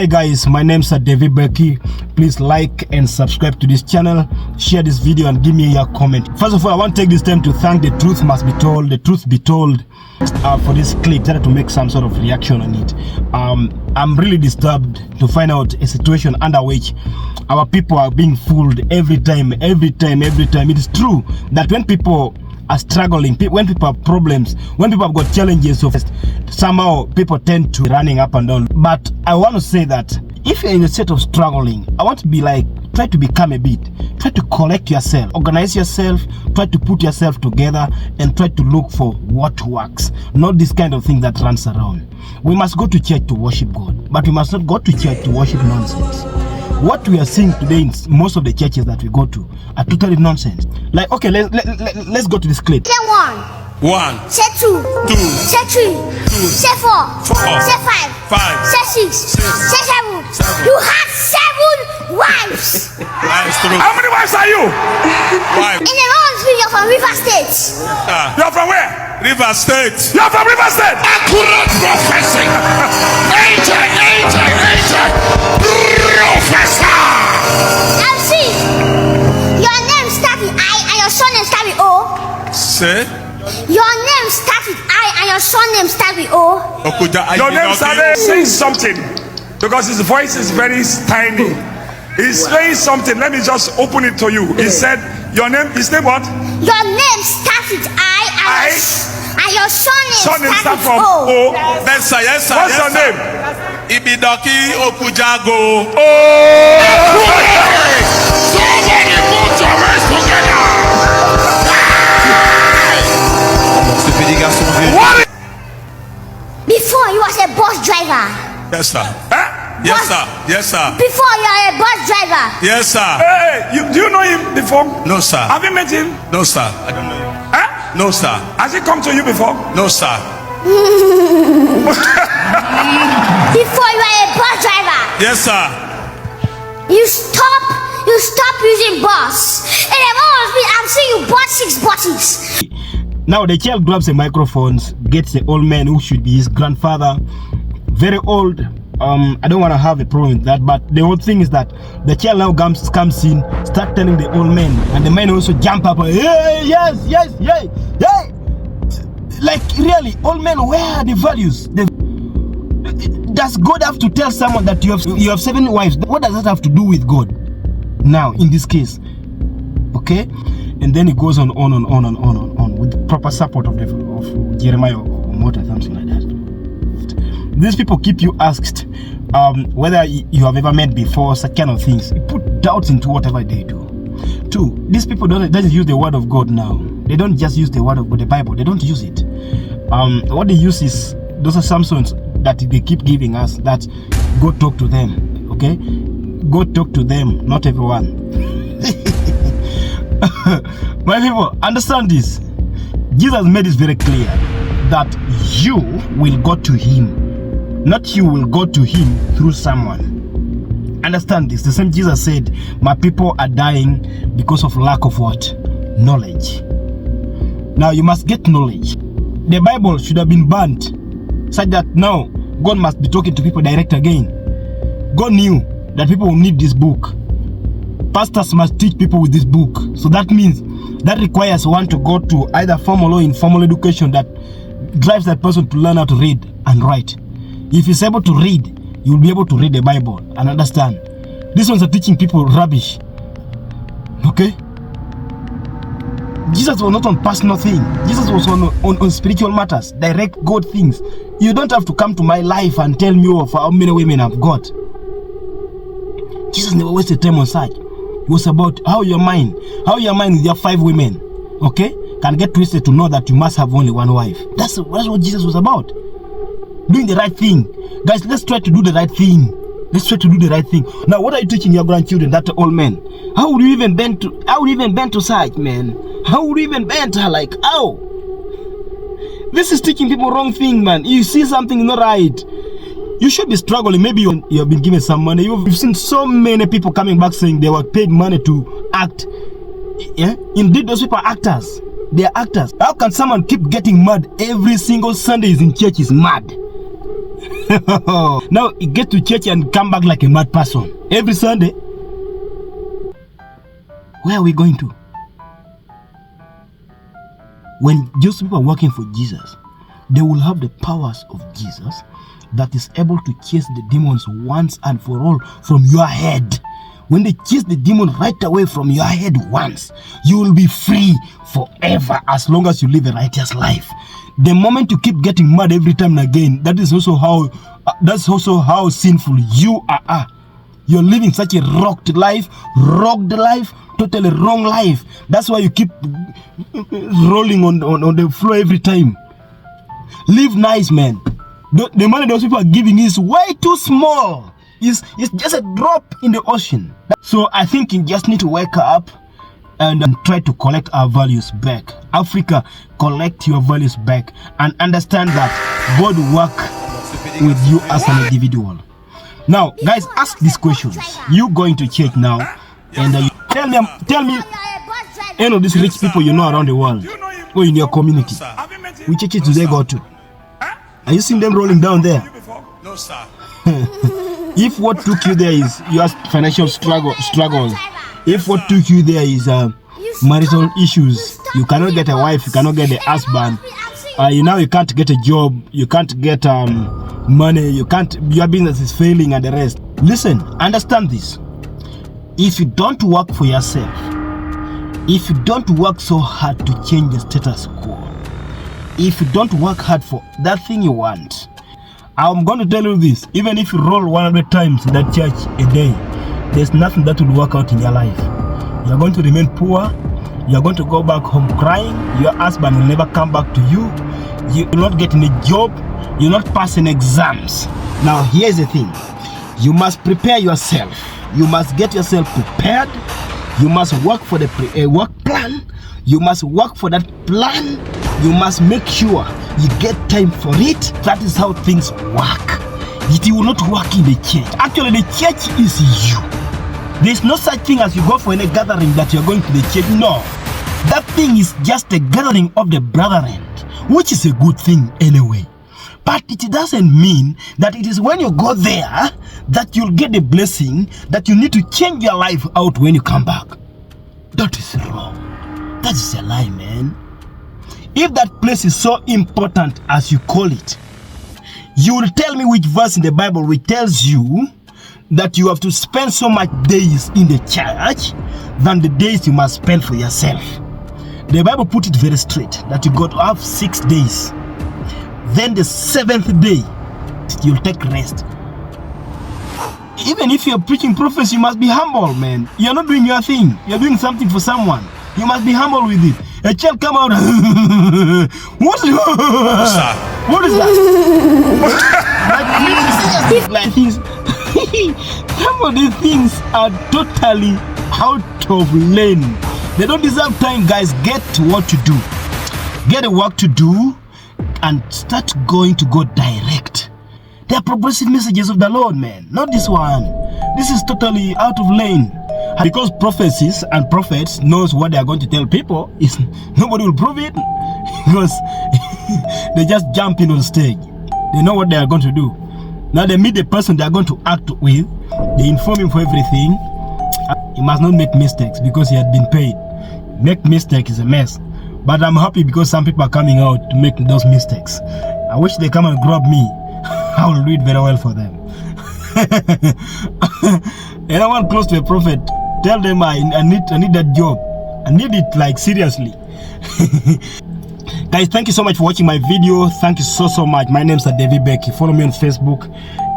Hi guys, my name is David Becky. Please like and subscribe to this channel, share this video and give me your comment. First of all, I want to take this time to thank The Truth Must Be Told, The Truth Be Told, for this clip, to make some sort of reaction on it. I'm really disturbed to find out a situation under which our people are being fooled every time. It is true that when people are struggling, when people have problems, when people have got challenges, so somehow people tend to be running up and down. But I want to say that if you're in a state of struggling, I want to be like, try to become a bit, try to collect yourself, organize yourself, try to put yourself together and try to look for what works, not this kind of thing that runs around. We must go to church to worship God, but we must not go to church to worship nonsense. What we are seeing today in most of the churches that we go to are totally nonsense. Like, okay, let's go to this clip. Say one. Say two. Say three. Say four. Say five. Say six. Say seven. You had 7 wives. How many wives are you? In the Lord's Spirit, you're from River State. You're from where? River State. You're from River State. Accurate prophecy. Angel. Professor. Now see, your name starts with I and your surname starts with O. Say. Your name starts with I and your surname starts with O. Your name started saying something because his voice is very tiny. He's saying something. Let me just open it to you. He said, your name, his name what? Your name starts with I and your surname starts with O. Yes, sir. What's your name? Ibidoki Okujago. Somebody put your hands together. What? Before you was a bus driver. Yes, sir. Yes, sir. Before you are a bus driver. Yes, sir. Hey, do you know him before? No, sir. Have you met him? No, sir. I don't know him. No, sir. Has he come to you before? No, sir. Before you are a bus driver. Yes, sir. You stop using bus. And I'm seeing you bought 6 buses. Now the child grabs a microphone, gets the old man who should be his grandfather, very old. I don't want to have a problem with that, but the whole thing is that the child now comes in, start telling the old man, and the man also jump up, hey, yes, hey. Like really, old man, where are the values? Does God have to tell someone that you have 7 wives? What does that have to do with God? Now, in this case, okay, and then it goes on with proper support of Jeremiah or Mota, something like that. These people keep you asked whether you have ever met before, such kind of things. You put doubts into whatever they do. 2, these people don't use the word of God now. They don't just use the word of God, the Bible. They don't use it. What they use is those assumptions that they keep giving us, that go talk to them. Okay, go talk to them, not everyone. My people, understand this. Jesus made it very clear that you will go to him, not you will go to him through someone. Understand this. The same Jesus said, my people are dying because of lack of what? Knowledge. Now you must get knowledge. The Bible should have been banned, such that now God must be talking to people direct again. God knew that people will need this book. Pastors must teach people with this book. So that means that requires one to go to either formal or informal education that drives that person to learn how to read and write. If he's able to read, you will be able to read the Bible and understand. These ones are teaching people rubbish. Okay? Jesus was not on personal thing. Jesus was on spiritual matters, direct God things. You don't have to come to my life and tell me of how many women I've got. Jesus never wasted time on such. It was about how your mind with your 5 women, okay, can get twisted to know that you must have only 1 wife. That's what Jesus was about. Doing the right thing. Guys, let's try to do the right thing. Let's try to do the right thing. Now, what are you teaching your grandchildren, that old man? How would you even bend to such, man? How would you even bend her? Like, how? This is teaching people wrong thing, man. You see something not right, you should be struggling. Maybe you have been given some money. You've seen so many people coming back saying they were paid money to act. Yeah, indeed, those people are actors. They are actors. How can someone keep getting mad every single Sunday is in church is mad? Now you get to church and come back like a mad person every Sunday. Where are we going to? When those people are working for Jesus, they will have the powers of Jesus that is able to chase the demons once and for all from your head. When they chase the demon right away from your head once, you will be free forever as long as you live a righteous life. The moment you keep getting mad every time and again, that's also how sinful you are. You're living such a rocked life, totally wrong life. That's why you keep rolling on the floor every time. Live nice, man. The money those people are giving is way too small. It's just a drop in the ocean. So I think you just need to wake up and try to collect our values back. Africa, collect your values back and understand that God will work with you as an individual. Now, guys, ask these questions. You going to church now, and tell me, any of these rich people you know around the world or in your community, which churches do they go to? Are you seeing them rolling down there? No, sir. If what took you there is your financial struggles, if what took you there is marital issues, you cannot get a wife, you cannot get a husband, you can't get a job, you can't get money, your business is failing and the rest. Listen, understand this. If you don't work for yourself, if you don't work so hard to change the status quo, if you don't work hard for that thing you want, I'm going to tell you this, even if you roll 100 times in that church a day, there's nothing that will work out in your life. You're going to remain poor. You're going to go back home crying. Your husband will never come back to you. You will not get any job. You're not passing exams. Now, here's the thing. You must prepare yourself. You must get yourself prepared. You must work for the work plan. You must work for that plan. You must make sure you get time for it. That is how things work. It will not work in the church. Actually, the church is you. There's no such thing as you go for any gathering that you're going to the church. No. That thing is just a gathering of the brethren, which is a good thing anyway. But it doesn't mean that it is when you go there that you'll get the blessing that you need to change your life out when you come back. That is wrong. That is a lie, man. If that place is so important as you call it, you will tell me which verse in the Bible which tells you that you have to spend so much days in the church than the days you must spend for yourself. The Bible put it very straight that you got to have 6 days. Then the 7th day, you'll take rest. Even if you're preaching prophecy, you must be humble, man. You're not doing your thing. You're doing something for someone. You must be humble with it. A child come out. What is that? Like things. Some of these things are totally out of lane. They don't deserve time, guys. Get to what to do. Get a work to do and start going to go direct. They are progressive messages of the Lord, man. Not this one. This is totally out of lane. Because prophecies and prophets knows what they are going to tell people, nobody will prove it because they just jump in on stage. They know what they are going to do. Now they meet the person they are going to act with. They inform him for everything. He must not make mistakes because he had been paid. Make mistake is a mess. But I'm happy because some people are coming out to make those mistakes. I wish they come and grab me. I will do it very well for them. Anyone close to a prophet, tell them I need that job. I need it, like, seriously. Guys, thank you so much for watching my video. Thank you so much. My name's David Becky. Follow me on Facebook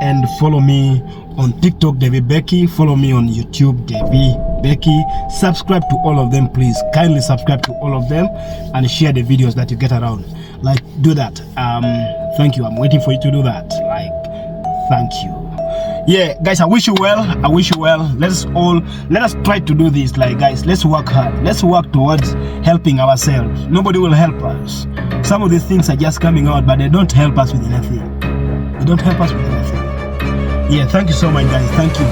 and follow me on TikTok, David Becky. Follow me on YouTube, David Becky. Subscribe to all of them, please. Kindly subscribe to all of them and share the videos that you get around. Like, do that. Thank you. I'm waiting for you to do that. Like, thank you. Yeah, guys, I wish you well. I wish you well. Let us try to do this. Like, guys, let's work hard. Let's work towards helping ourselves. Nobody will help us. Some of these things are just coming out, but they don't help us with anything. They don't help us with anything. Yeah, thank you so much, guys. Thank you.